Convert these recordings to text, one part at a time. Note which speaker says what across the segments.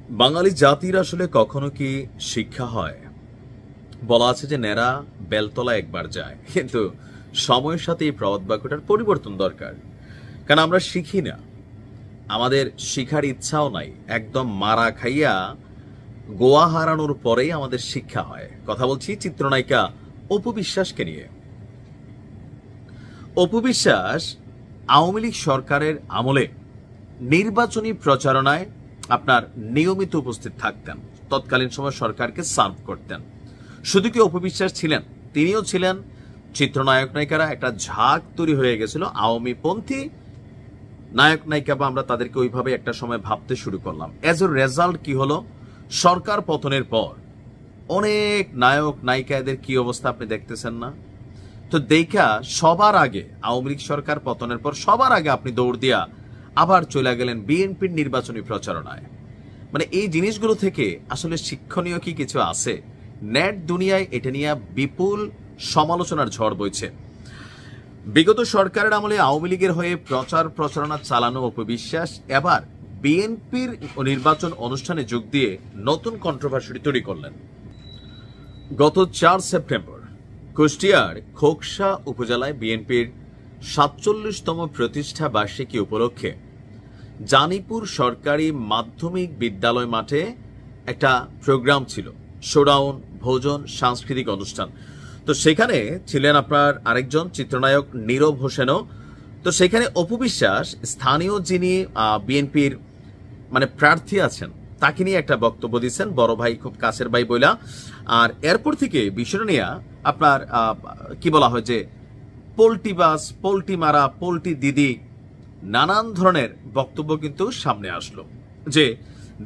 Speaker 1: বাঙালি জাতির আসলে কখনো কি শিক্ষা হয়? বলা আছে যে ন্যাড়া বেলতলা একবার যায়, কিন্তু সময়ের সাথে এই প্রবাদ বাক্যটার পরিবর্তন দরকার। কারণ আমরা শিখি না, আমাদের শিখার ইচ্ছাও নাই। একদম মারা খাইয়া গোয়া হারানোর পরেই আমাদের শিক্ষা হয়। কথা বলছি চিত্রনায়িকা অপু বিশ্বাসকে নিয়ে। অপু বিশ্বাস আওয়ামী লীগ সরকারের আমলে নির্বাচনী প্রচারণায় আপনার নিয়মিত উপস্থিত থাকতেন, তৎকালীন সময় সরকারকে সার্ভ করতেন। শুধু কি অপু বিশ্বাস ছিলেন, তিনিও ছিলেন। চিত্রনায়ক নায়িকারা একটা ঝাঁক তৈরি হয়ে গেছিল আওয়ামী পন্থী নায়ক নায়িকা, বা আমরা তাদেরকে ওইভাবে একটা সময় ভাবতে শুরু করলাম। এজ এ রেজাল্ট কি হলো, সরকার পতনের পর অনেক নায়ক নায়িকা এদের কি অবস্থা আপনি দেখতেছেন না? তো দেখা সবার আগে আওয়ামী লীগ সরকার পতনের পর সবার আগে আপনি দৌড় দিয়া আবার চলে গেলেন বিএনপির নির্বাচনী প্রচারণায়। মানে এই জিনিসগুলো থেকে আসলে শিক্ষণীয় কি কিছু আছে? নেট দুনিয়ায় এটা নিয়ে বিপুল সমালোচনার ঝড় বইছে। বিগত সরকারের আমলে আওয়ামী লীগের হয়ে প্রচারণা চালানো অপু বিশ্বাস এবার বিএনপির নির্বাচন অনুষ্ঠানে যোগ দিয়ে নতুন কন্ট্রোভার্সি তৈরি করলেন। গত 4 সেপ্টেম্বর কুষ্টিয়ার খোকসা উপজেলায় বিএনপির 47তম প্রতিষ্ঠা বার্ষিকী উপলক্ষে জানিপুর সরকারি মাধ্যমিক বিদ্যালয় মাঠে একটা প্রোগ্রাম ছিল, শোডাউন, ভোজন, সাংস্কৃতিক অনুষ্ঠান। তো সেখানে ছিলেন আপনার আরেকজন চিত্রনায়ক নীরব হোসেনও। তো সেখানে অপু বিশ্বাস স্থানীয় যিনি বিএনপির মানে প্রার্থী আছেন তাকে নিয়ে একটা বক্তব্য দিচ্ছেন, বড় ভাই, খুব কাছের ভাই বইলা। আর এরপর থেকে বিষয়টা নিয়ে আপনার কি বলা হয় যে পোল্টি বাস, পোল্টি মারা, পোল্টি দিদি, নানান ধরনের বক্তব্য কিন্তু সামনে আসলো যে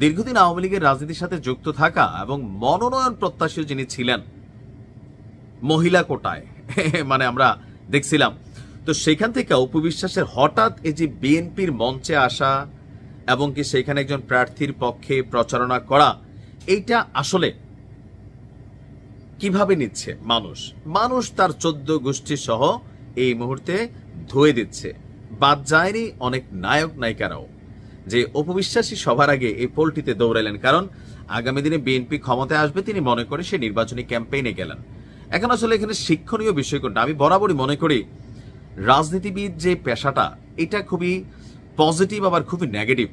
Speaker 1: দীর্ঘদিন আওয়ামী লীগের রাজনীতির সাথে যুক্ত থাকা এবং মনোনয়ন প্রত্যাশী যিনি ছিলেন মহিলা কোটায়, মানে আমরা দেখছিলাম। তো সেখান থেকে অপু বিশ্বাসের হঠাৎ এই যে বিএনপির মঞ্চে আসা এবং কি সেখানে একজন প্রার্থীর পক্ষে প্রচারণা করা, এইটা আসলে কিভাবে নিচ্ছে মানুষ তার 14 গোষ্ঠী সহ এই মুহূর্তে ধুয়ে দিচ্ছে। বাদ যায়নি অনেক নায়ক নায়িকারাও, যে অপু বিশ্বাসী সবার আগে এই পোলটিতে দৌড়ালেন, কারণ আগামী দিনে বিএনপি ক্ষমতায় আসবে তিনি মনে করে সে নির্বাচনী ক্যাম্পেইনে গেলেন। এখন আসলে এখানে শিক্ষণীয় বিষয় কোনটা? আমি বরাবরই মনে করি রাজনীতিবিদ যে পেশাটা, এটা খুবই পজিটিভ আবার খুবই নেগেটিভ।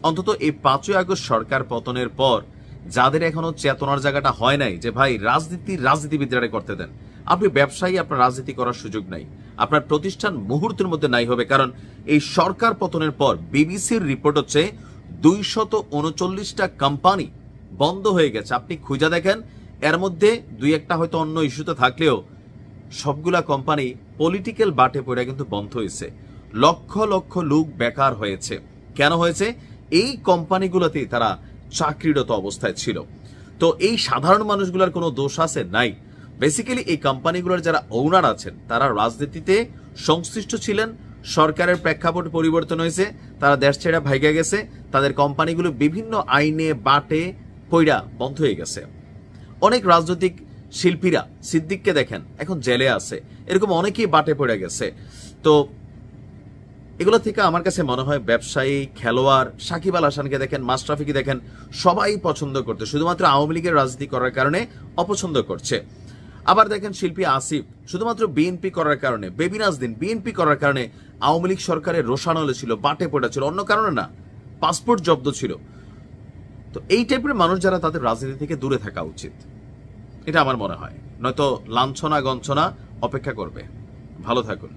Speaker 1: অন্তত এই 5ই আগস্ট সরকার পতনের পর যাদের এখনো চেতনার জায়গাটা হয় নাই যে ভাই রাজনীতিবিদরা করতে দেন, আপনি ব্যবসায়ী, আপনার রাজনীতি করার সুযোগ নাই, আপনার প্রতিষ্ঠান মুহূর্তের মধ্যে নাই হবে। কারণ এই সরকার পতনের পর বিবিসির রিপোর্ট হচ্ছে 239টা কোম্পানি বন্ধ হয়ে গেছে। আপনি খুঁজে দেখেন, এর মধ্যে 2-1টা হয়তো অন্য ইস্যুতে থাকলেও সবগুলা কোম্পানি পলিটিক্যাল বাটে পড়ে কিন্তু বন্ধ হয়েছে। লক্ষ লক্ষ লোক বেকার হয়েছে। কেন হয়েছে? এই কোম্পানিগুলোতে তারা চাকরিরত অবস্থায় ছিল। তো এই সাধারণ মানুষগুলোর কোনো দোষ আছে? নাই। বেসিক্যালি এই কোম্পানিগুলোর যারা ওনার আছেন তারা রাজনীতিতে সংশ্লিষ্ট ছিলেন, সরকারের প্রেক্ষাপট পরিবর্তন হয়েছে, তারা দেশ ছেড়ে ভাইগা গেছে, তাদের কোম্পানিগুলো বিভিন্ন আইনে বাটে পইড়া বন্ধ হয়ে গেছে। অনেক রাজনৈতিক শিল্পীরা, সিদ্দিককে দেখেন এখন জেলে আছে, এরকম অনেকেই বাটে পড়ে গেছে। তো এগুলো থেকে আমার কাছে মনে হয় ব্যবসায়ী, খেলোয়াড়, সাকিব আল হাসানকে দেখেন, মাশরাফিকে দেখেন, সবাই পছন্দ করতে, শুধুমাত্র আওয়ামী লীগের রাজনীতি করার কারণে অপছন্দ করছে। আবার দেখেন শিল্পী আসিফ শুধুমাত্র বিএনপি করার কারণে, বেবি নাজদিন বিএনপি করার কারণে আওয়ামী লীগ সরকারের রোষানলে ছিল, বাটে পড়া ছিল, অন্য কারণে না, পাসপোর্ট জব্দ ছিল। তো এই টাইপের মানুষ যারা, তাদের রাজনীতি থেকে দূরে থাকা উচিত, এটা আমার মনে হয়। নয়তো লাঞ্ছনা গঞ্ছনা অপেক্ষা করবে। ভালো থাকুন।